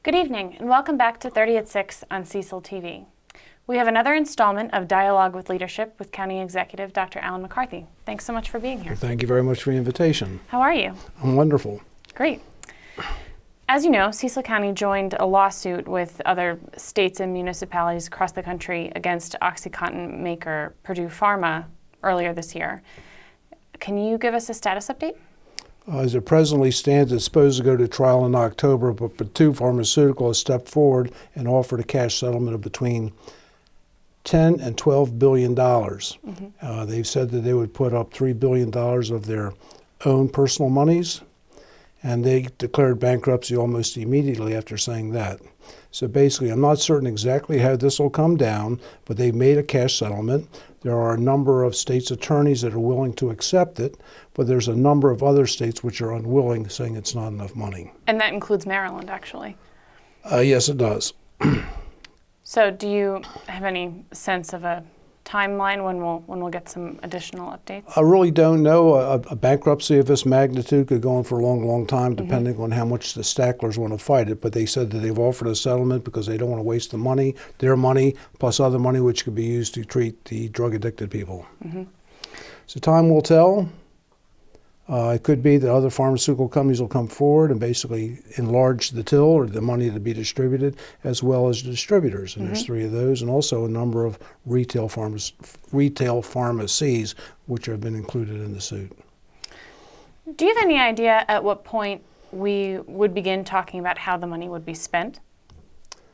Good evening, and welcome back to 30 at 6 on Cecil TV. We have another installment of Dialogue with Leadership with County Executive Dr. Alan McCarthy. Thanks so much for being here. Well, thank you very much for the invitation. How are you? I'm wonderful. Great. As you know, Cecil County joined a lawsuit with other states and municipalities across the country against OxyContin maker Purdue Pharma earlier this year. Can you give us a status update? As it presently stands, it's supposed to go to trial in October, but Purdue Pharmaceutical has stepped forward and offered a cash settlement of between $10 and $12 billion. They've said that they would put up $3 billion of their own personal monies, and they declared bankruptcy almost immediately after saying that. So basically, I'm not certain exactly how this will come down, but they've made a cash settlement. There are a number of states' attorneys that are willing to accept it, but there's a number of other states which are unwilling, saying it's not enough money. And that includes Maryland, actually. Yes, it does. So do you have any sense of a timeline when we'll get some additional updates? I really don't know. A bankruptcy of this magnitude could go on for a long, long time, depending on how much the Stacklers want to fight it. But they said that they've offered a settlement because they don't want to waste the money, their money, plus other money which could be used to treat the drug-addicted people. So time will tell. It could be that other pharmaceutical companies will come forward and basically enlarge the till or the money to be distributed, as well as the distributors. And there's 3 of those, and also a number of retail pharmacies which have been included in the suit. Do you have any idea at what point we would begin talking about how the money would be spent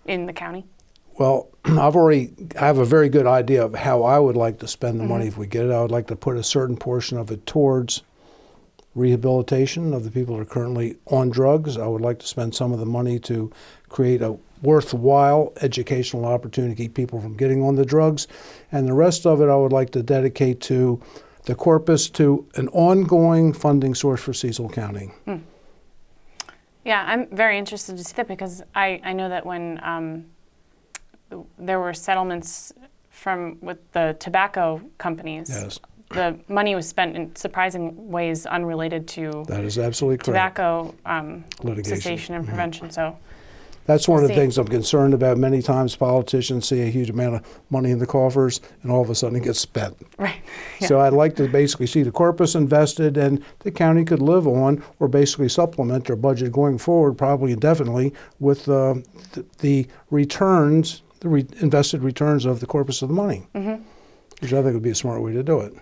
in the county? Well, I have a very good idea of how I would like to spend the money if we get it. I would like to put a certain portion of it towards rehabilitation of the people that are currently on drugs. I would like to spend some of the money to create a worthwhile educational opportunity to keep people from getting on the drugs. And the rest of it I would like to dedicate to the corpus, to an ongoing funding source for Cecil County. Yeah, I'm very interested to see that because I know that when there were settlements with the tobacco companies, Yes. The money was spent in surprising ways unrelated to That is absolutely correct. tobacco Litigation. cessation and prevention. So that's one of the things I'm concerned about. Many times politicians see a huge amount of money in the coffers and all of a sudden it gets spent. Right. Yeah. So I'd like to basically see the corpus invested, and the county could live on or basically supplement their budget going forward, probably indefinitely, with the returns, invested returns of the corpus of the money, which I think would be a smart way to do it.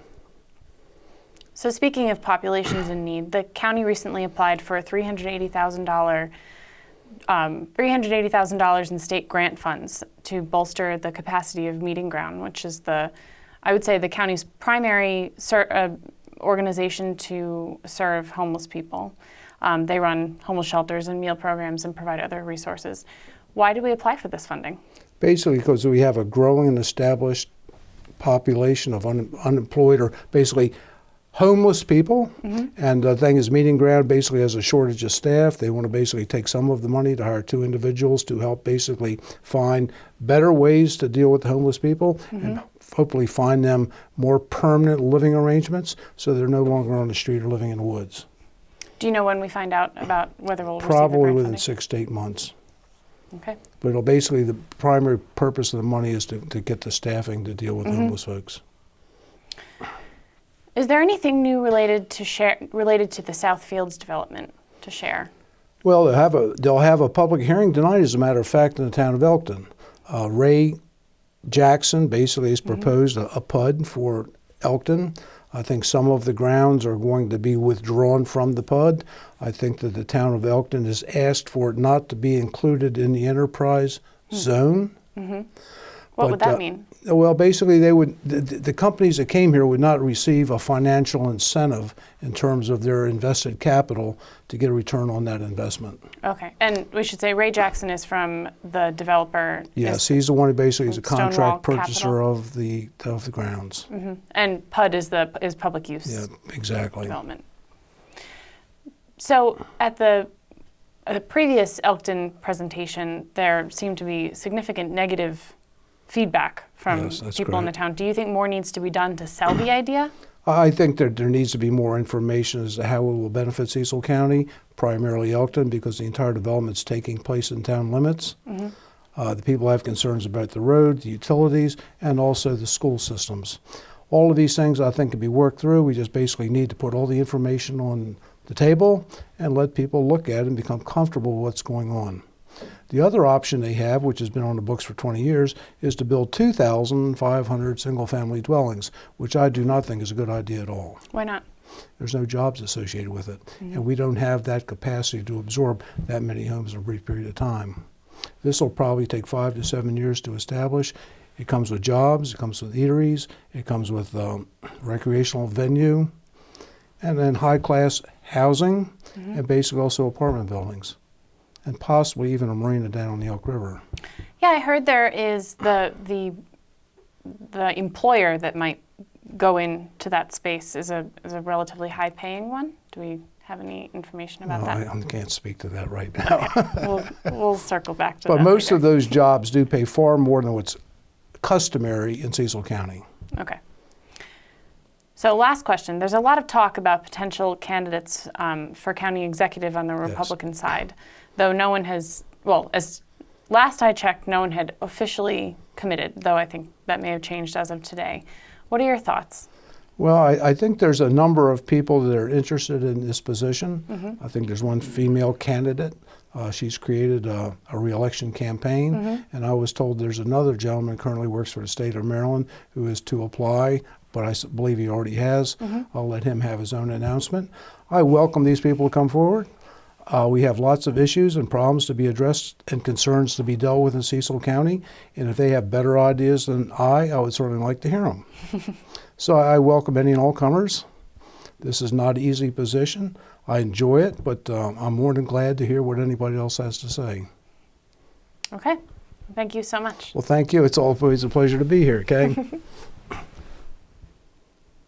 So speaking of populations in need, the county recently applied for a $380,000 in state grant funds to bolster the capacity of Meeting Ground, which is I would say the county's primary organization to serve homeless people. They run homeless shelters and meal programs and provide other resources. Why did we apply for this funding? Basically because we have a growing and established population of unemployed or basically homeless people, and the thing is, Meeting Ground basically has a shortage of staff. They want to basically take some of the money to hire 2 individuals to help basically find better ways to deal with the homeless people and hopefully find them more permanent living arrangements so they're no longer on the street or living in the woods. Do you know when we find out about whether we'll receive the Probably grant within funding? 6 to 8 months. Okay. But it'll basically, the primary purpose of the money is to get the staffing to deal with homeless folks. Is there anything new related to the Southfields development to share? Well, they'll have a public hearing tonight, as a matter of fact, in the town of Elkton. Ray Jackson basically has proposed a PUD for Elkton. I think some of the grounds are going to be withdrawn from the PUD. I think that the town of Elkton has asked for it not to be included in the enterprise zone. What would that mean? Well, basically, the companies that came here would not receive a financial incentive in terms of their invested capital to get a return on that investment. Okay, and we should say Ray Jackson is from the developer. Yes, he's the one who basically is a contract purchaser Capital. of the grounds. And PUD is public use. Yeah, exactly. Development. So at the previous Elkton presentation, there seemed to be significant negative feedback from people in the town. Do you think more needs to be done to sell the idea? I think that there needs to be more information as to how it will benefit Cecil County, primarily Elkton, because the entire development's taking place in town limits. The people have concerns about the road, the utilities, and also the school systems. All of these things I think can be worked through. We just basically need to put all the information on the table and let people look at it and become comfortable with what's going on. The other option they have, which has been on the books for 20 years, is to build 2,500 single-family dwellings, which I do not think is a good idea at all. Why not? There's no jobs associated with it, and we don't have that capacity to absorb that many homes in a brief period of time. This will probably take 5 to 7 years to establish. It comes with jobs, it comes with eateries, it comes with recreational venue, and then high-class housing, and basically also apartment buildings, and possibly even a marina down on the Elk River. Yeah, I heard there is the employer that might go into that space is a relatively high-paying one. Do we have any information about that? I can't speak to that right now. We'll circle back to that. But most later. of those jobs do pay far more than what's customary in Cecil County. Okay. So last question. There's a lot of talk about potential candidates for county executive on the Republican side, though no one has, well, as last I checked, no one had officially committed, though I think that may have changed as of today. What are your thoughts? Well, I think there's a number of people that are interested in this position. I think there's one female candidate. She's created a re-election campaign, and I was told there's another gentleman who currently works for the state of Maryland who is to apply, but I believe he already has. I'll let him have his own announcement. I welcome these people to come forward. We have lots of issues and problems to be addressed and concerns to be dealt with in Cecil County, and if they have better ideas than I would certainly like to hear them. So I welcome any and all comers. This is not an easy position. I enjoy it, but I'm more than glad to hear what anybody else has to say. Okay. Thank you so much. Well, thank you. It's always a pleasure to be here, okay?